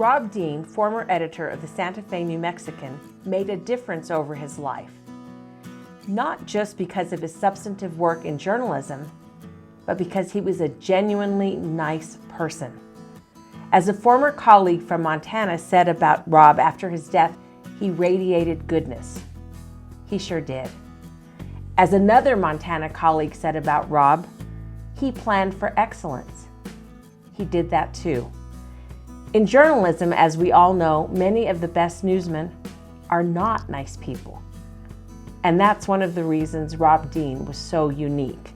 Rob Dean, former editor of the Santa Fe New Mexican, made a difference over his life. Not just because of his substantive work in journalism, but because he was a genuinely nice person. As a former colleague from Montana said about Rob after his death, he radiated goodness. He sure did. As another Montana colleague said about Rob, he planned for excellence. He did that too. In journalism, as we all know, many of the best newsmen are not nice people. And that's one of the reasons Rob Dean was so unique.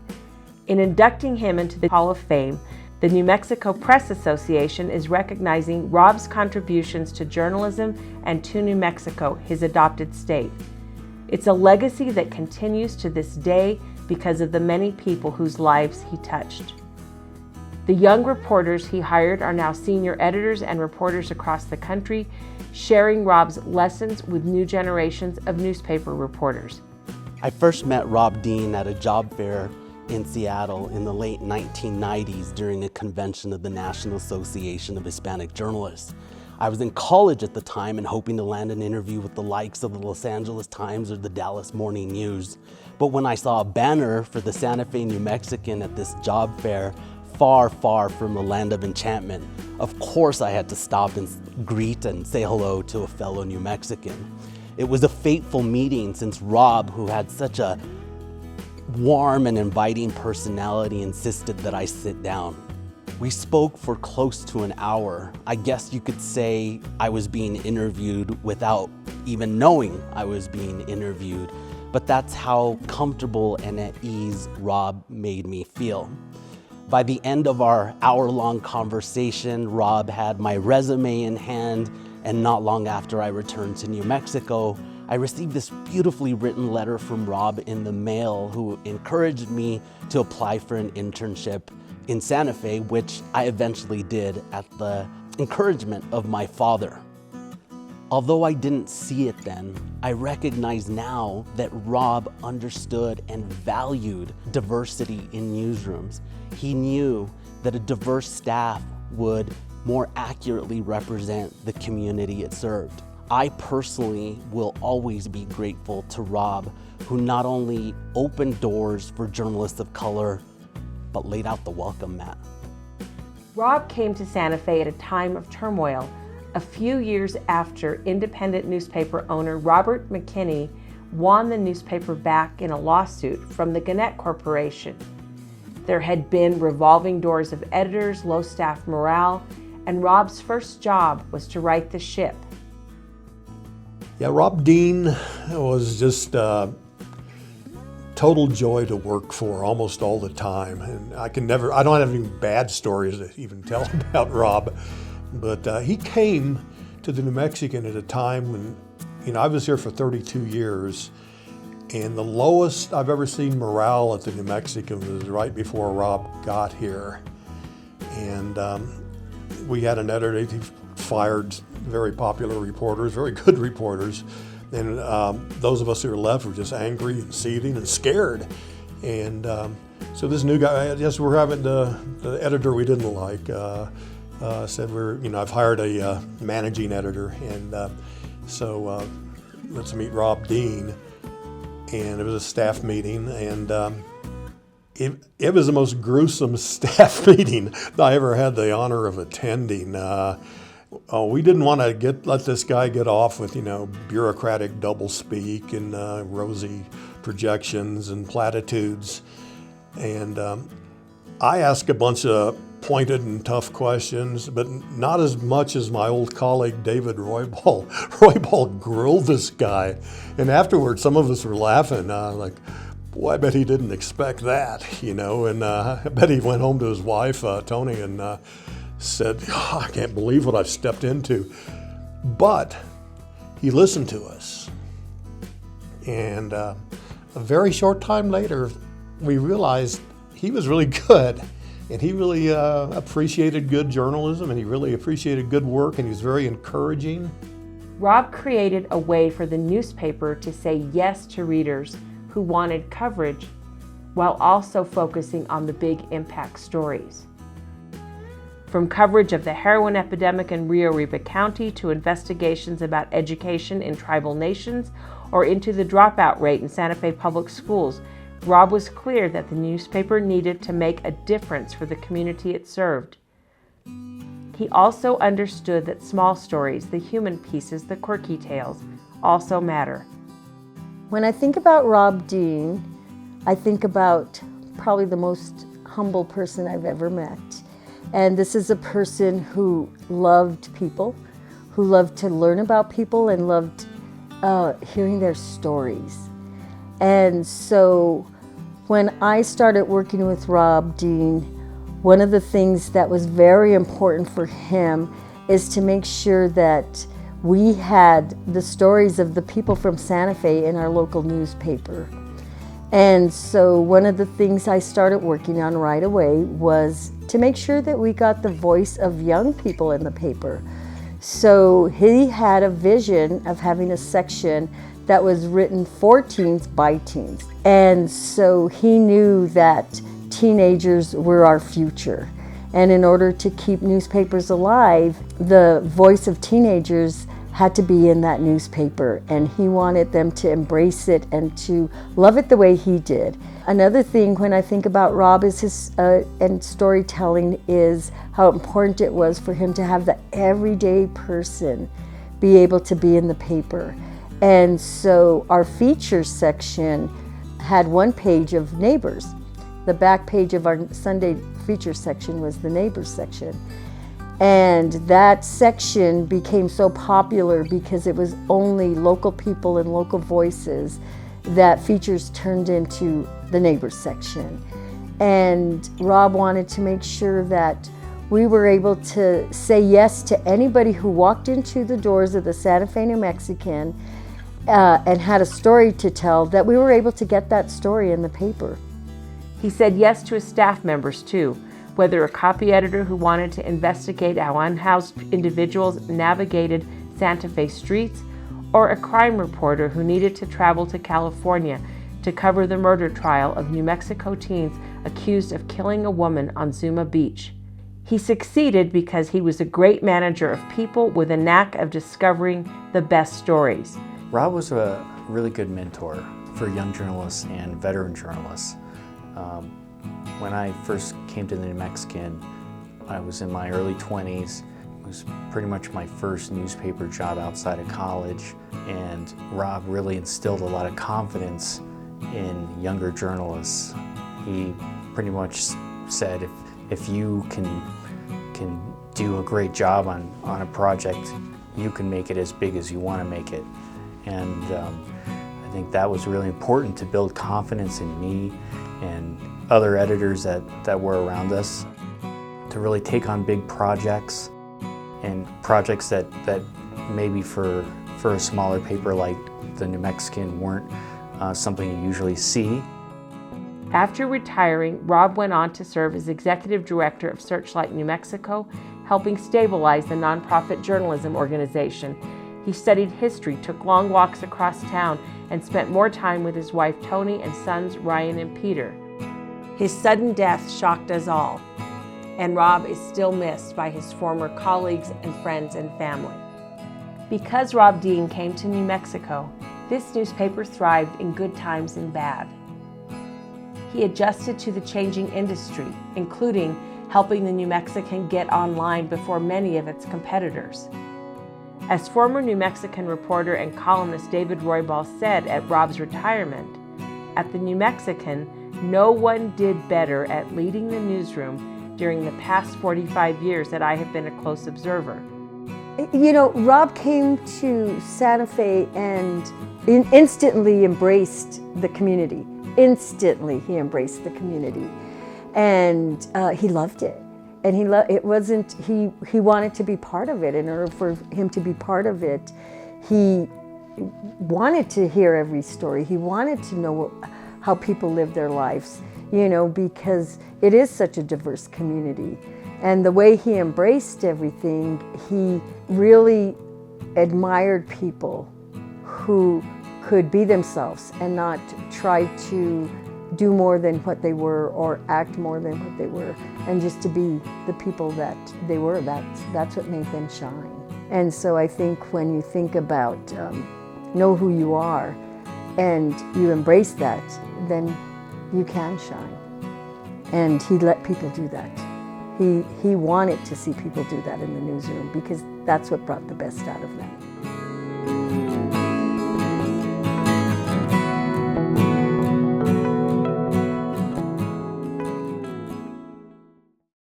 In inducting him into the Hall of Fame, the New Mexico Press Association is recognizing Rob's contributions to journalism and to New Mexico, his adopted state. It's a legacy that continues to this day because of the many people whose lives he touched. The young reporters he hired are now senior editors and reporters across the country, sharing Rob's lessons with new generations of newspaper reporters. I first met Rob Dean at a job fair in Seattle in the late 1990s during a convention of the National Association of Hispanic Journalists. I was in college at the time and hoping to land an interview with the likes of the Los Angeles Times or the Dallas Morning News. But when I saw a banner for the Santa Fe New Mexican at this job fair, far, far from the land of enchantment, of course I had to stop and greet and say hello to a fellow New Mexican. It was a fateful meeting since Rob, who had such a warm and inviting personality, insisted that I sit down. We spoke for close to an hour. I guess you could say I was being interviewed without even knowing I was being interviewed, but that's how comfortable and at ease Rob made me feel. By the end of our hour-long conversation, Rob had my resume in hand, and not long after I returned to New Mexico, I received this beautifully written letter from Rob in the mail, who encouraged me to apply for an internship in Santa Fe, which I eventually did at the encouragement of my father. Although I didn't see it then, I recognize now that Rob understood and valued diversity in newsrooms. He knew that a diverse staff would more accurately represent the community it served. I personally will always be grateful to Rob, who not only opened doors for journalists of color, but laid out the welcome mat. Rob came to Santa Fe at a time of turmoil, a few years after independent newspaper owner Robert McKinney won the newspaper back in a lawsuit from the Gannett Corporation. There had been revolving doors of editors, low staff morale, and Rob's first job was to right the ship. Yeah, Rob Dean was just total joy to work for almost all the time. And I don't have any bad stories to even tell about Rob, but he came to the New Mexican at a time when, I was here for 32 years, and the lowest I've ever seen morale at the New Mexican was right before Rob got here. And we had an editor, he fired very popular reporters, very good reporters. And those of us who were left were just angry and seething and scared. And so this new guy, yes, we're having the editor we didn't like, said I've hired a managing editor, and so let's meet Rob Dean. And it was a staff meeting, and it was the most gruesome staff meeting I ever had the honor of attending. We didn't want to let this guy get off with, bureaucratic doublespeak and rosy projections and platitudes. And I asked a bunch of pointed and tough questions, but not as much as my old colleague David Roybal. Roybal grilled this guy, and afterwards some of us were laughing, like, boy, I bet he didn't expect that, and I bet he went home to his wife, Tony, and said, I can't believe what I've stepped into. But he listened to us, and a very short time later, we realized he was really good. And he really appreciated good journalism, and he really appreciated good work, and he was very encouraging. Rob created a way for the newspaper to say yes to readers who wanted coverage, while also focusing on the big impact stories. From coverage of the heroin epidemic in Rio Riba County to investigations about education in tribal nations or into the dropout rate in Santa Fe public schools, Rob was clear that the newspaper needed to make a difference for the community it served. He also understood that small stories, the human pieces, the quirky tales, also matter. When I think about Rob Dean, I think about probably the most humble person I've ever met. And this is a person who loved people, who loved to learn about people and loved hearing their stories. And so when I started working with Rob Dean, one of the things that was very important for him is to make sure that we had the stories of the people from Santa Fe in our local newspaper. And so one of the things I started working on right away was to make sure that we got the voice of young people in the paper. So he had a vision of having a section that was written for teens by teens. And so he knew that teenagers were our future. And in order to keep newspapers alive, the voice of teenagers had to be in that newspaper, and he wanted them to embrace it and to love it the way he did. Another thing when I think about Rob is his and storytelling is how important it was for him to have the everyday person be able to be in the paper. And so our features section had one page of neighbors. The back page of our Sunday feature section was the neighbors section. And that section became so popular because it was only local people and local voices that features turned into the neighbors section. And Rob wanted to make sure that we were able to say yes to anybody who walked into the doors of the Santa Fe New Mexican and had a story to tell, that we were able to get that story in the paper. He said yes to his staff members too, whether a copy editor who wanted to investigate how unhoused individuals navigated Santa Fe streets, or a crime reporter who needed to travel to California to cover the murder trial of New Mexico teens accused of killing a woman on Zuma Beach. He succeeded because he was a great manager of people with a knack of discovering the best stories. Rob was a really good mentor for young journalists and veteran journalists. When I first came to the New Mexican, I was in my early 20s. It was pretty much my first newspaper job outside of college, and Rob really instilled a lot of confidence in younger journalists. He pretty much said, if you can do a great job on a project, you can make it as big as you want to make it. And I think that was really important to build confidence in me and other editors that were around us, to really take on big projects, and projects that maybe for a smaller paper like the New Mexican weren't something you usually see. After retiring, Rob went on to serve as executive director of Searchlight New Mexico, helping stabilize the nonprofit journalism organization. He studied history, took long walks across town, and spent more time with his wife Toni and sons Ryan and Peter. His sudden death shocked us all, and Rob is still missed by his former colleagues and friends and family. Because Rob Dean came to New Mexico, this newspaper thrived in good times and bad. He adjusted to the changing industry, including helping the New Mexican get online before many of its competitors. As former New Mexican reporter and columnist David Roybal said at Rob's retirement, at the New Mexican, no one did better at leading the newsroom during the past 45 years that I have been a close observer. You know, Rob came to Santa Fe and instantly embraced the community. Instantly, he embraced the community, and he loved it. And he wanted to be part of it. In order for him to be part of it, he wanted to hear every story. He wanted to know how people live their lives, you know, because it is such a diverse community. And the way he embraced everything, he really admired people who could be themselves and not try to do more than what they were or act more than what they were, and just to be the people that they were. That's what made them shine. And so I think when you think about know who you are and you embrace that, then you can shine. And he let people do that. He wanted to see people do that in the newsroom because that's what brought the best out of them.